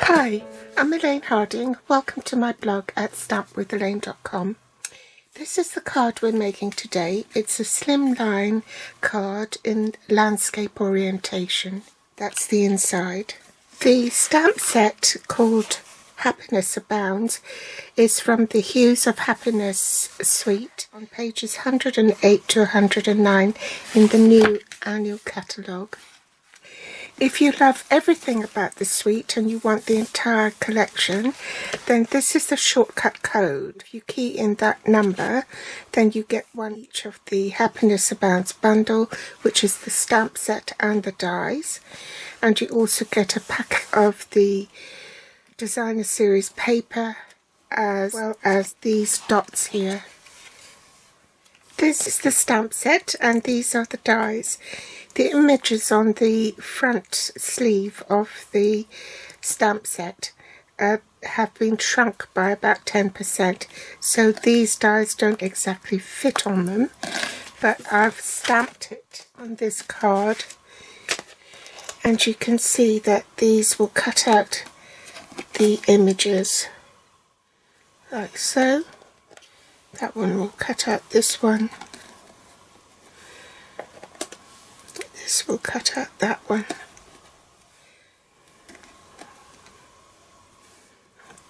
Hi, I'm Elaine Harding. Welcome to my blog at stampwithelaine.com. This is the card we're making today. It's a slimline card in landscape orientation. That's the inside. The stamp set called Happiness Abounds is from the Hues of Happiness suite on pages 108 to 109 in the new annual catalogue. If you love everything about the suite and you want the entire collection, then this is the shortcut code. If you key in that number, then you get one each of the Happiness Abounds bundle, which is the stamp set and the dies. And you also get a pack of the designer series paper, as well as these dots here. This is the stamp set and these are the dies. The images on the front sleeve of the stamp set have been shrunk by about 10%, so these dies don't exactly fit on them, but I've stamped it on this card and you can see that these will cut out the images like so. That one will cut out this one. This will cut out that one.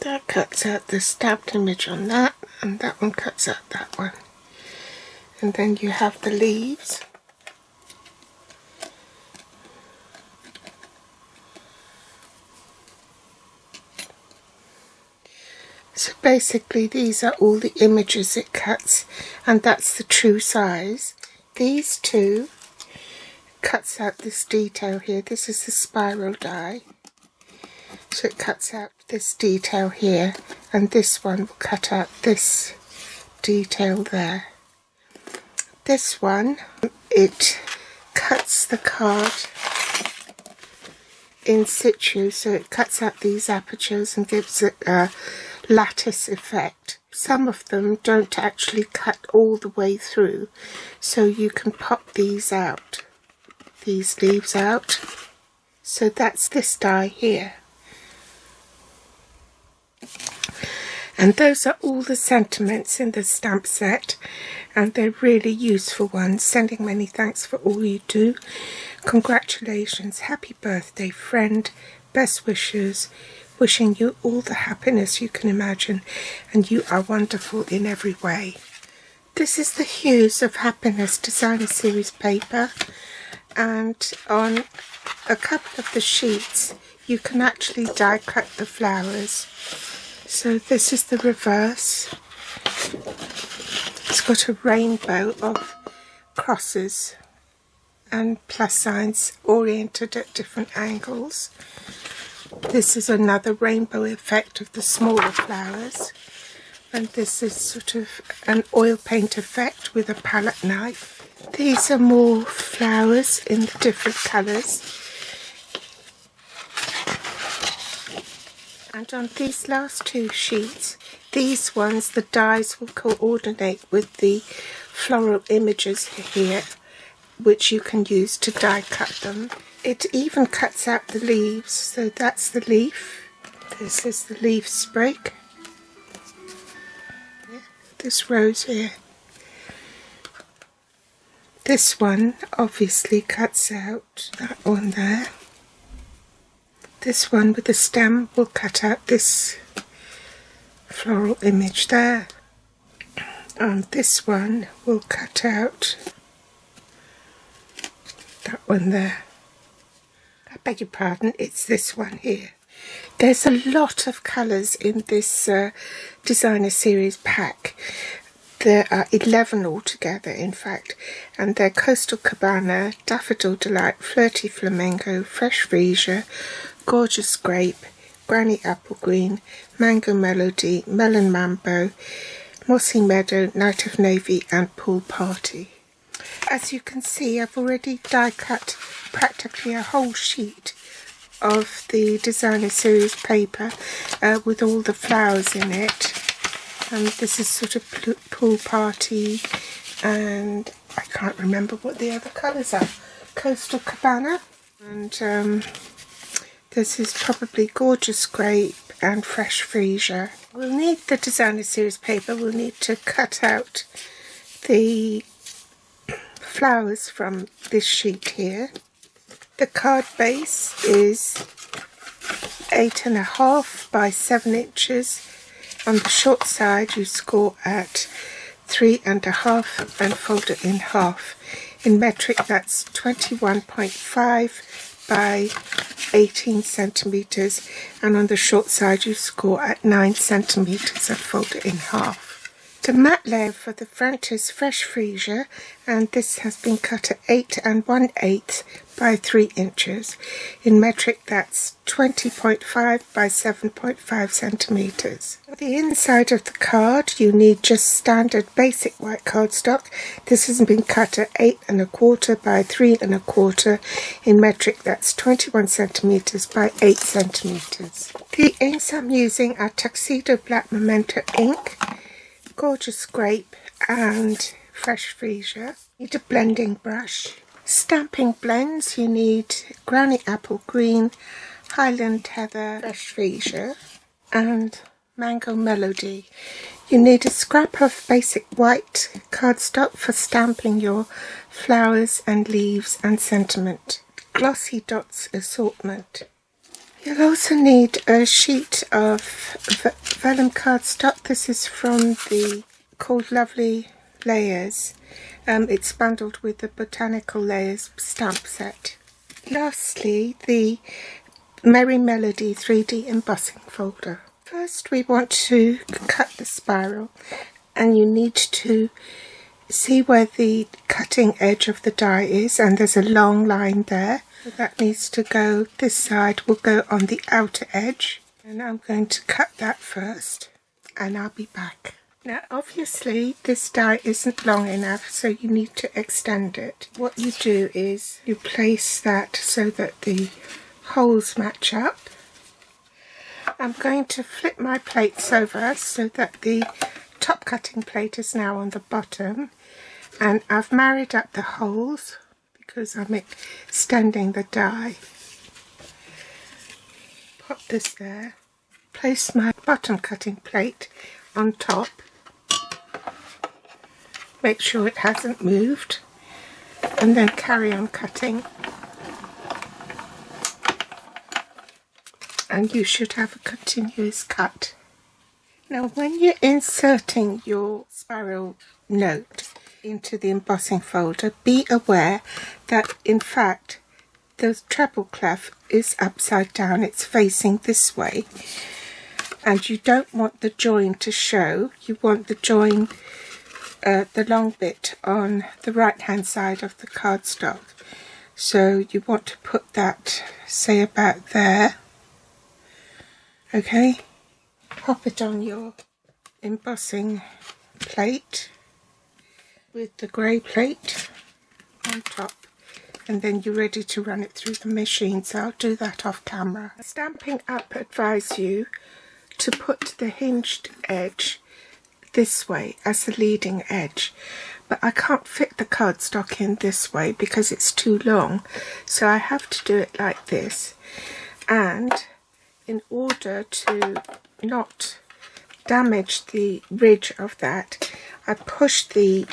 That cuts out the stamped image on that, and that one cuts out that one. And then you have the leaves. So basically these are all the images it cuts, and that's the true size. These two cuts out this detail here. This is the spiral die, so it cuts out this detail here, and this one will cut out this detail there. This one, it cuts the card in situ, so it cuts out these apertures and gives it a lattice effect. Some of them don't actually cut all the way through, so you can pop these out, these leaves out. So that's this die here. And those are all the sentiments in the stamp set, and they're really useful ones. Sending many thanks for all you do. Congratulations, happy birthday friend, best wishes, wishing you all the happiness you can imagine, and you are wonderful in every way. This is the Hues of Happiness designer series paper, and on a couple of the sheets you can actually die cut the flowers. So this is the reverse. It's got a rainbow of crosses and plus signs oriented at different angles. This is another rainbow effect of the smaller flowers, and this is sort of an oil paint effect with a palette knife. These are more flowers in the different colours. And on these last two sheets, these ones, the dies will coordinate with the floral images here, which you can use to die cut them. It even cuts out the leaves, so that's the leaf. This is the leaf sprig. This rose here. This one obviously cuts out that one there. This one with the stem will cut out this floral image there. And this one will cut out that one there. I beg your pardon, it's this one here. There's a lot of colours in this designer series pack. There are 11 altogether, in fact, and they're Coastal Cabana, Daffodil Delight, Flirty Flamingo, Fresh Freesia, Gorgeous Grape, Granny Apple Green, Mango Melody, Melon Mambo, Mossy Meadow, Night of Navy and Pool Party. As you can see, I've already die cut practically a whole sheet of the designer series paper with all the flowers in it. And this is sort of Pool Party, and I can't remember what the other colours are. Coastal Cabana, and This is probably Gorgeous Grape and Fresh Freesia. We'll need the designer series paper. We'll need to cut out the flowers from this sheet here. The card base is 8.5 by 7 inches. On the short side you score at 3.5 and fold it in half. In metric that's 21.5 by 18 centimeters, and on the short side you score at 9 centimeters and fold it in half. The matte layer for the front is Fresh Freesia, and this has been cut at 8 1/8 by 3 inches. In metric that's 20.5 by 7.5 centimeters. For the inside of the card you need just standard basic white cardstock. This has been cut at 8 1/4 by 3 1/4. In metric that's 21 centimeters by 8 centimeters. The inks I'm using are Tuxedo Black Memento ink, Gorgeous Grape and Fresh Freesia. Need a blending brush. Stamping blends, you need Granny Apple Green, Highland Heather, Fresh Freesia and Mango Melody. You need a scrap of basic white cardstock for stamping your flowers and leaves and sentiment. Glossy Dots assortment. You'll also need a sheet of vellum cardstock. This is from the called Lovely Layers. It's bundled with the Botanical Layers stamp set. Lastly, the Merry Melody 3D embossing folder. First we want to cut the spiral, and you need to see where the cutting edge of the die is, and there's a long line there. That needs to go, this side will go on the outer edge, and I'm going to cut that first and I'll be back. Now obviously this die isn't long enough, so you need to extend it. What you do is you place that so that the holes match up. I'm going to flip my plates over so that the top cutting plate is now on the bottom, and I've married up the holes because I'm extending the die. Pop this there, place my bottom cutting plate on top, make sure it hasn't moved, and then carry on cutting, and you should have a continuous cut. Now when you're inserting your spiral note into the embossing folder, be aware that in fact the treble clef is upside down, it's facing this way, and you don't want the join to show. You want the join, the long bit, on the right hand side of the cardstock. So you want to put that, say, about there. Okay, pop it on your embossing plate with the grey plate on top, and then you're ready to run it through the machine, so I'll do that off camera. Stamping Up advise you to put the hinged edge this way as the leading edge, but I can't fit the cardstock in this way because it's too long, so I have to do it like this. And in order to not damage the ridge of that, I push the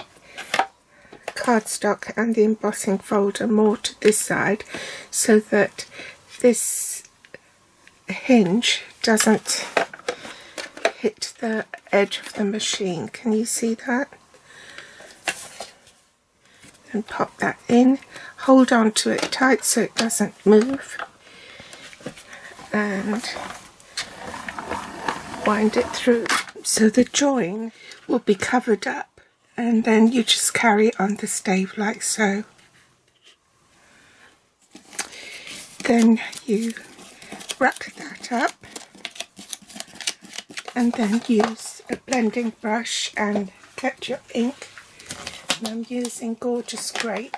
cardstock and the embossing folder more to this side so that this hinge doesn't hit the edge of the machine. Can you see that? And pop that in, hold on to it tight so it doesn't move, and wind it through so the join will be covered up, and then you just carry on the stave like so. Then you wrap that up and then use a blending brush and get your ink, and I'm using Gorgeous Grape.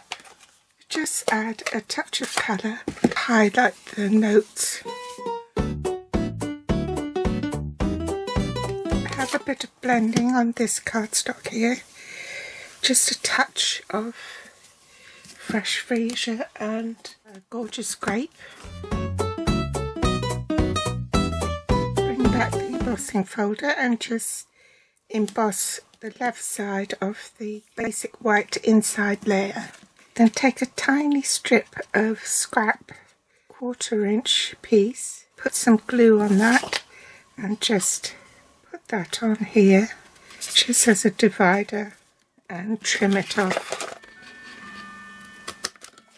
Just add a touch of colour, highlight the notes. Have a bit of blending on this cardstock here, just a touch of Fresh Freesia and Gorgeous Grape. back the embossing folder and just emboss the left side of the basic white inside layer. Then take a tiny strip of scrap 1/4 inch piece, put some glue on that and just put that on here just as a divider and trim it off.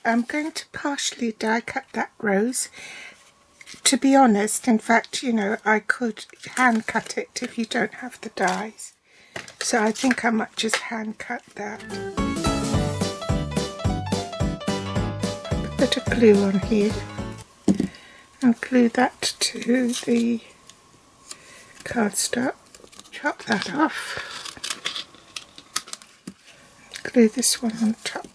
I'm going to partially die cut that rose. To be honest, in fact, you know, I could hand cut it if you don't have the dies. So I think I might just hand cut that. Put a bit of glue on here and glue that to the cardstock. Chop that off. Glue this one on top.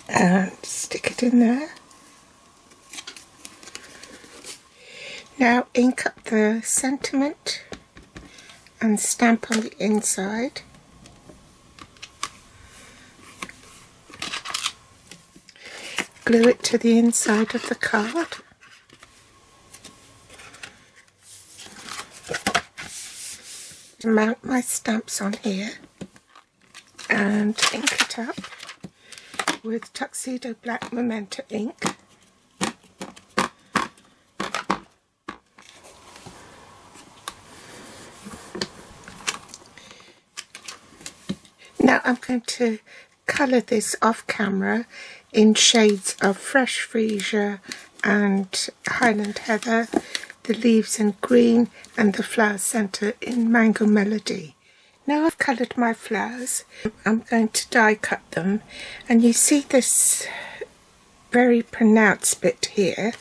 And stick it in there. Now ink up the sentiment and stamp on the inside. Glue it to the inside of the card. Mount my stamps on here and ink it up with Tuxedo Black Memento ink. Now I'm going to colour this off camera in shades of Fresh Freesia and Highland Heather, the leaves in green and the flower centre in Mango Melody. Now I've coloured my flowers, I'm going to die cut them, and you see this very pronounced bit here.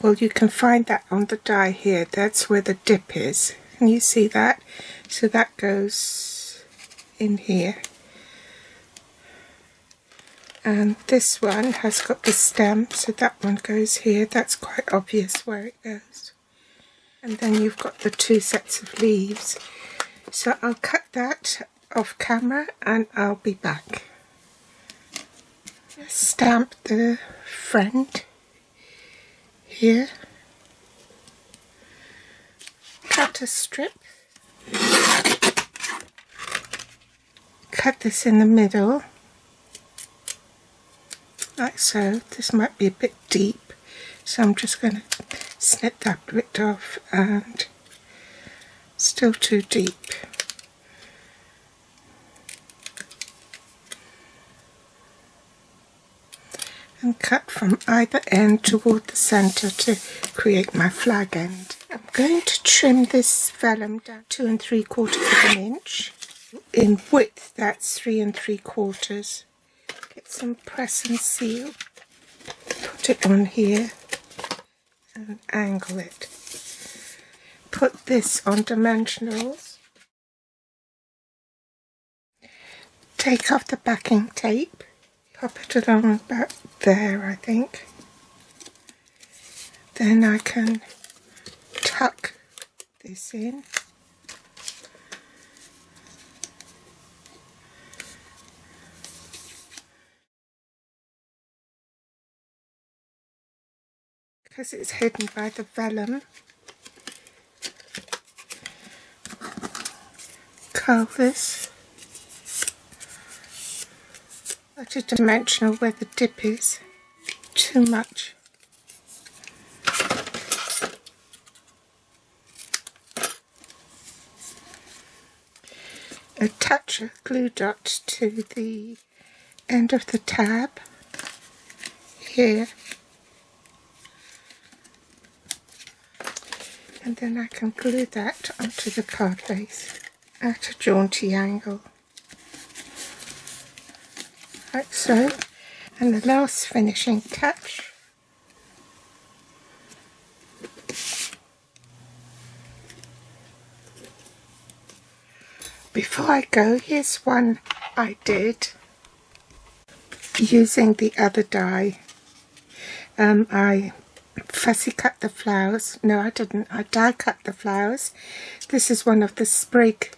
Well, you can find that on the die here, that's where the dip is. Can you see that? So that goes in here. And this one has got the stem, so that one goes here. That's quite obvious where it goes. And then you've got the two sets of leaves. So I'll cut that off camera and I'll be back. Just stamp the friend here. Cut a strip. Cut this in the middle. Like so. This might be a bit deep, so I'm just going to snip that bit off, and still too deep. And cut from either end toward the centre to create my flag end. I'm going to trim this vellum down 2 3/4 inch. In width, that's 3 3/4. Get some press and seal, put it on here and angle it. Put this on dimensionals. Take off the backing tape, pop it along about there, I think. Then I can tuck this in. Because it's hidden by the vellum. Curl this. Put a dimensional where the dip is. Too much. Attach a glue dot to the end of the tab here. And then I can glue that onto the card face at a jaunty angle, like so. And the last finishing touch, before I go, here's one I did using the other die. I fussy cut the flowers. No, I didn't. I die cut the flowers. This is one of the sprig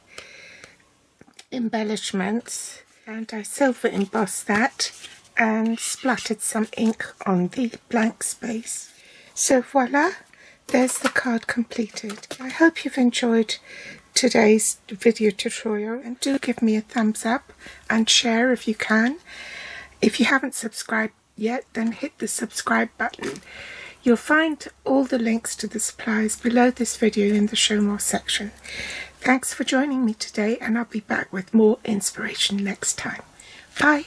embellishments, and I silver embossed that and splattered some ink on the blank space. So voila, there's the card completed. I hope you've enjoyed today's video tutorial, and do give me a thumbs up and share if you can. If you haven't subscribed yet, then hit the subscribe button. You'll find all the links to the supplies below this video in the show more section. Thanks for joining me today, and I'll be back with more inspiration next time. Bye.